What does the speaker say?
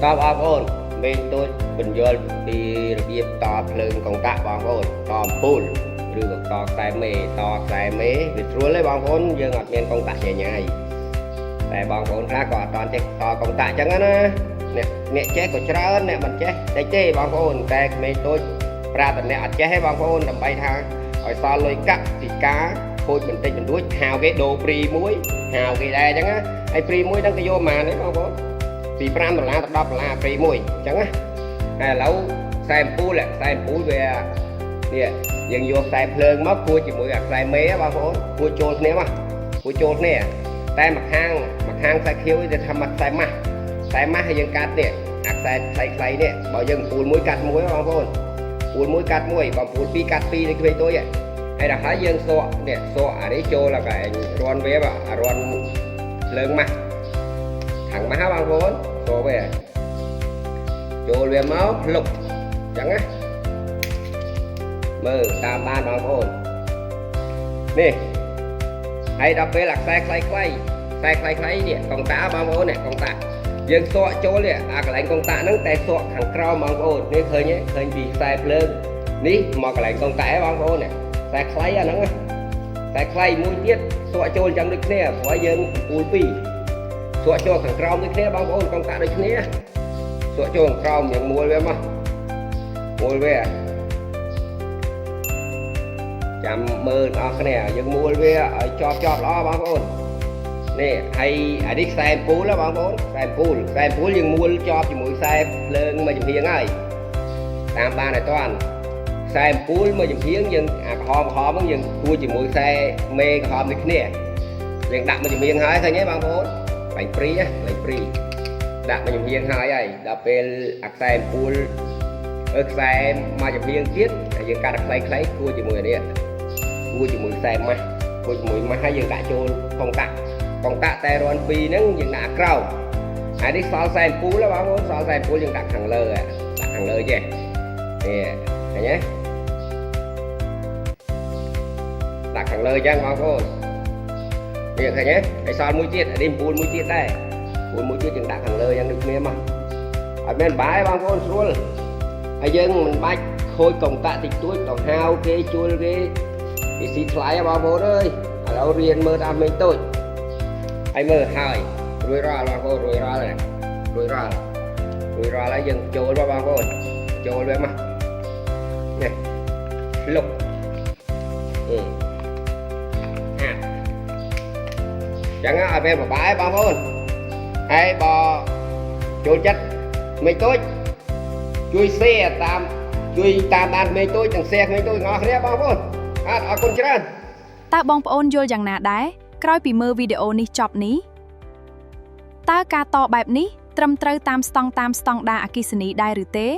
តបអរគុណមេទូចបញ្យល់ពីរបៀបតភ្លើងកង្កាក់បងប្អូនតអំពូលឬក៏តខ្សែមេវាស្រួលទេបងប្អូនយើងអត់មានកង្កាក់ញញ៉ៃតែបងប្អូនខ្លះក៏អត់តចេះតកង្កាក់អញ្ចឹងណាអ្នកចេះក៏ច្រើនអ្នកមិនចេះតិចទេបងប្អូនតែមេទូចប្រាប់តែអ្នកអត់ចេះទេបងប្អូនដើម្បីថាឲ្យសល់លុយកាក់ពីការខូចបន្តិចបន្តួចហៅគេដូរព្រីមួយហៅគេដែរអញ្ចឹងណាហើយព្រីមួយហ្នឹងគេយកប៉ុន្មានទេបងប្អូនពី$5ទៅ$10ព្រីមួយអញ្ចឹងណាហើយឥឡូវខ្សែអំពូលវានេះយើងយកខ្សែភ្លើងមកគួចជាមួយអាខ្សែមេបងប្អូនគួចចូលគ្នាមកគួចចូលគ្នាតែម្ខាងខ្សែខៀវវាថាមកខ្សែម៉ាស់ហើយយើងកាត់នេះអាខ្សែខ្លីនេះបើយើងអំពូលមួយកាត់មួយបងប្អូនអំពូលមួយកាត់មួយបើអំពូលពីរកាត់ពីរនេះគ្មានទុយហើយដល់ហើយយើងសក់នេះសក់អានេះចូលដល់កែរន់វារន់ភ្លើងម៉ាស់ខាងម៉ាស់បងប្អូនសក់វាចូលវាមកភ្លុកអញ្ចឹងណាមើលតាមបានបងប្អូននេះហើយដល់ពេលអាខ្សែខ្លីនេះកង្តាបងប្អូននេះកង្តាយើងសក់ចូលនេះអាកន្លែងកង្តាហ្នឹងតែសក់ខាងក្រោមបងប្អូននេះឃើញពីខ្សែភ្លើងនេះមកកន្លែងកង្តាបងប្អូននេះខ្សែខ្លីអាហ្នឹងខ្សែខ្លីមួយទៀតសក់ចូលចាំដូចគ្នាព្រោះយើងពូលពីរសក់ចូលខាងក្រោមដូចគ្នាបងប្អូនកង្តាដូចគ្នាសក់ចូលខាងក្រោមយើងមួលវាមកមួលវាចាំមើលអស់គ្នាយើងមួលវាឲ្យជាប់ល្អបងប្អូននេះហើយអានេះខ្សែអំពូលបងប្អូនខ្សែអំពូលយើងមួលជាប់ជាមួយខ្សែភ្លើងមួយចំហៀងហើយតាមបានឲ្យតាន់ខ្សែអំពូលមួយចំហៀងយើងអាក្រហមហ្នឹងយើងគួចជាមួយខ្សែមេក្រហមដូចគ្នាយើងដាក់មួយចំហៀងហើយឃើញទេបងប្អូនបាញ់ព្រីដាក់មួយចំហៀងហើយដល់ពេលអាខ្សែអំពូលខ្សែមួយចំហៀងទៀតហើយយើងកាត់ខ្លីគួចជាមួយនេះគួចជាមួយខ្សែម៉ាស់ហើយយើងដាក់ចូលកង្កាក់តែរាន់ពីរហ្នឹងយើងដាក់ក្រោមហើយនេះសល់ខ្សែអំពូលបងប្អូនសល់ខ្សែអំពូលយើងដាក់ខាងលើចេះនេះឃើញទេដាក់ខាងលើអញ្ចឹងបងប្អូននេះឃើញទេហើយសល់មួយទៀតនេះអំពូលមួយទៀតដែរអំពូលមួយទៀតយើងដាក់ខាងលើអញ្ចឹងដូចគ្នាមកអត់មានបាយបងប្អូនស្រួលហើយយើងមិនបាច់ខូចកង្កាក់តិចតួចដល់ហៅគេជួលគេស៊ីថ្លៃបងប្អូនអើយឥឡូវរៀនមើលតាមមេតូចហើយមើលហើយរួចរាល់បងប្អូនរួចរាល់ហើយយើងចូលបងប្អូនចូលវាមកនេះលុកចឹងឲ្យវាបបាយបងប្អូនហើយបើចូលចិត្តមេតូចជួយតាមដានមេតូចទាំងshareមេតូចទាំងអស់គ្នាបងប្អូនអរគុណច្រើនតើបងប្អូនយល់យ៉ាងណាដែរក្រោយពីមើលវីដេអូនេះចប់នេះតើការតបែបនេះត្រឹមត្រូវតាមស្តង់ដារអគ្គិសនីដែរឬទេ